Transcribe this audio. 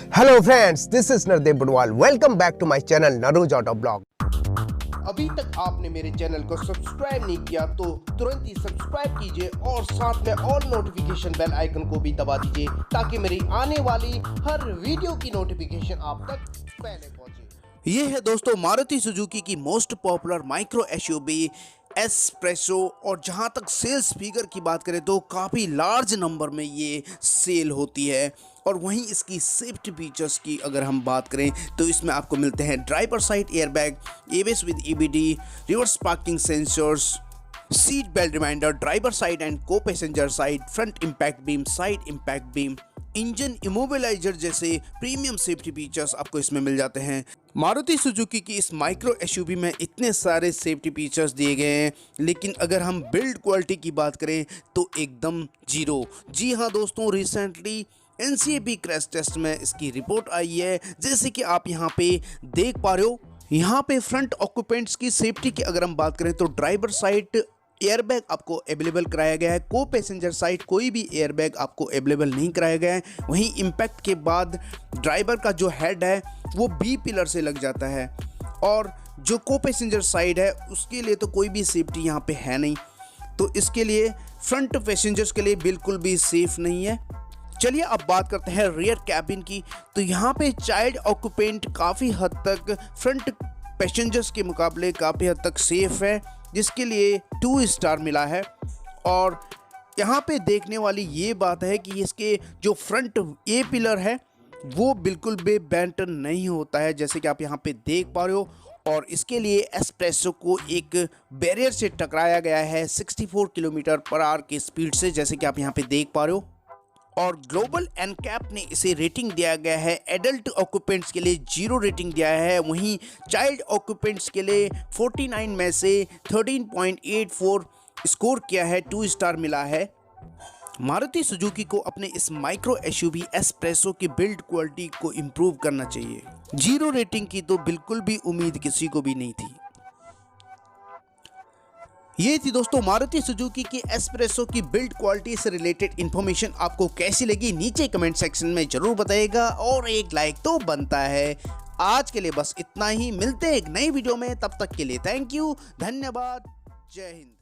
Hello friends, this is न.1ब। Welcome back to my channel NarrusAutoVlog। अभी तक आपने मेरे चैनल को सब्सक्राइब नहीं किया तो तुरंत ही सब्सक्राइब कीजिए और साथ में ऑल नोटिफिकेशन बेल आइकन को भी दबा दीजिए ताकि मेरी आने वाली हर वीडियो की नोटिफिकेशन आप तक पहले पहुंचे। ये है दोस्तों मारुति सुजुकी की most popular micro SUV espresso. और जहाँ तक सेल्स फिगर की बात करें तो काफ़ी लार्ज नंबर में ये सेल होती है। और वहीं इसकी सेफ्टी फीचर्स की अगर हम बात करें तो इसमें आपको मिलते हैं driver side airbag, ABS with EBD, reverse parking sensors, seat belt reminder, driver side and co passenger side, front impact beam, side impact beam, engine immobiliser जैसे प्रीमियम सेफ्टी फीचर्स आपको इसमें मिल जाते हैं। मारुति सुजुकी की इस माइक्रो एसयूवी में इतने सारे सेफ्टी फीचर्स दिए गए हैं, लेकिन अगर हम बिल्ड क्वालिटी की बात करें तो एकदम जीरो। जी हाँ दोस्तों, रिसेंटली NCAP क्रैश टेस्ट में इसकी रिपोर्ट आई है, जैसे कि आप यहाँ पे देख पा रहे हो। यहाँ पे फ्रंट ऑक्यूपेंट्स की सेफ्टी की अगर हम बात करें तो ड्राइवर साइड एयरबैग आपको अवेलेबल कराया गया है, को पैसेंजर साइड कोई भी एयरबैग आपको अवेलेबल नहीं कराया गया है। वहीं इम्पैक्ट के बाद ड्राइवर का जो हेड है वो बी पिलर से लग जाता है, और जो को पैसेंजर साइड है उसके लिए तो कोई भी सेफ्टी यहाँ पे है नहीं, तो इसके लिए फ्रंट पैसेंजर्स के लिए बिल्कुल भी सेफ नहीं है। चलिए अब बात करते हैं रियर कैबिन की। तो यहाँ पे चाइल्ड ऑक्यूपेंट काफ़ी हद तक फ्रंट पैसेंजर्स के मुकाबले काफ़ी हद तक सेफ है, जिसके लिए 2 स्टार मिला है। और यहाँ पे देखने वाली ये बात है कि इसके जो फ्रंट ए पिलर है वो बिल्कुल भी बेंट नहीं होता है, जैसे कि आप यहाँ पे देख पा रहे हो। और इसके लिए एस्प्रेसो को एक बैरियर से टकराया गया है 64 किलोमीटर/आवर की स्पीड से, जैसे कि आप यहाँ पे देख पा रहे हो। और ग्लोबल Ncap ने इसे रेटिंग दिया गया है, एडल्ट ऑक्यूपेंट्स के लिए 0 रेटिंग दिया है, वहीं चाइल्ड ऑक्यूपेंट्स के लिए 49 में से 13.84 स्कोर किया है, 2 स्टार मिला है। मारुति सुजुकी को अपने इस माइक्रो एसयूवी एस्प्रेसो की बिल्ड क्वालिटी को इम्प्रूव करना चाहिए। 0 रेटिंग की तो बिल्कुल भी उम्मीद किसी को भी नहीं थी। ये थी दोस्तों मारुति सुजुकी की एस्प्रेसो की बिल्ड क्वालिटी से रिलेटेड इन्फॉर्मेशन। आपको कैसी लगी नीचे कमेंट सेक्शन में जरूर बताइएगा, और एक लाइक तो बनता है। आज के लिए बस इतना ही, मिलते हैं एक नई वीडियो में, तब तक के लिए थैंक यू, धन्यवाद, जय हिंद।